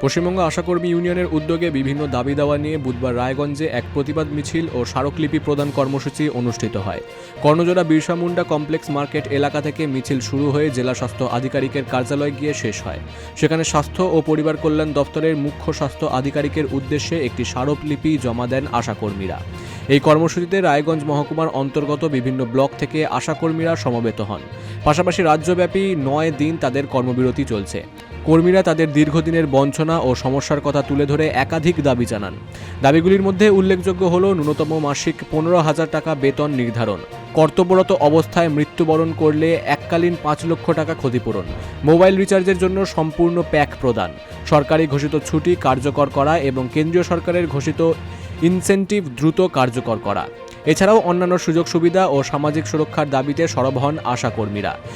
পশ্চিমবঙ্গ আশাকর্মী ইউনিয়নের উদ্যোগে বিভিন্ন দাবি দাওয়া নিয়ে বুধবার রায়গঞ্জে এক প্রতিবাদ মিছিল ও স্মারকলিপি প্রদান কর্মসূচি অনুষ্ঠিত হয়। কর্ণজোড়া বিরসা মুন্ডা কমপ্লেক্স মার্কেট এলাকা থেকে মিছিল শুরু হয়ে জেলা স্বাস্থ্য আধিকারিকের কার্যালয়ে গিয়ে শেষ হয়। সেখানে স্বাস্থ্য ও পরিবার কল্যাণ দপ্তরের মুখ্য স্বাস্থ্য আধিকারিকের উদ্দেশ্যে একটি স্মারকলিপি জমা দেন আশাকর্মীরা। এই কর্মসূচিতে রায়গঞ্জ মহকুমার অন্তর্গত বিভিন্ন ব্লক থেকে আশাকর্মীরা সমবেত হন। পাশাপাশি রাজ্যব্যাপী 9 দিন তাদের কর্মবিরতি চলছে। কর্মীরা তাদের দীর্ঘদিনের বঞ্চনা ও সমস্যার কথা তুলে ধরে একাধিক দাবি জানান। দাবিগুলির মধ্যে উল্লেখযোগ্য হল ন্যূনতম মাসিক 15,000 টাকা বেতন নির্ধারণ, কর্তব্যরত অবস্থায় মৃত্যুবরণ করলে এককালীন 5 লক্ষ টাকা ক্ষতিপূরণ, মোবাইল রিচার্জের জন্য সম্পূর্ণ প্যাক প্রদান, সরকারি ঘোষিত ছুটি কার্যকর করা এবং কেন্দ্রীয় সরকারের ঘোষিত ইনসেন্টিভ দ্রুত কার্যকর করা। এছাড়াও অন্যান্য সুযোগ সুবিধা ও সামাজিক সুরক্ষার দাবিতে সরব হন আশাকর্মীরা।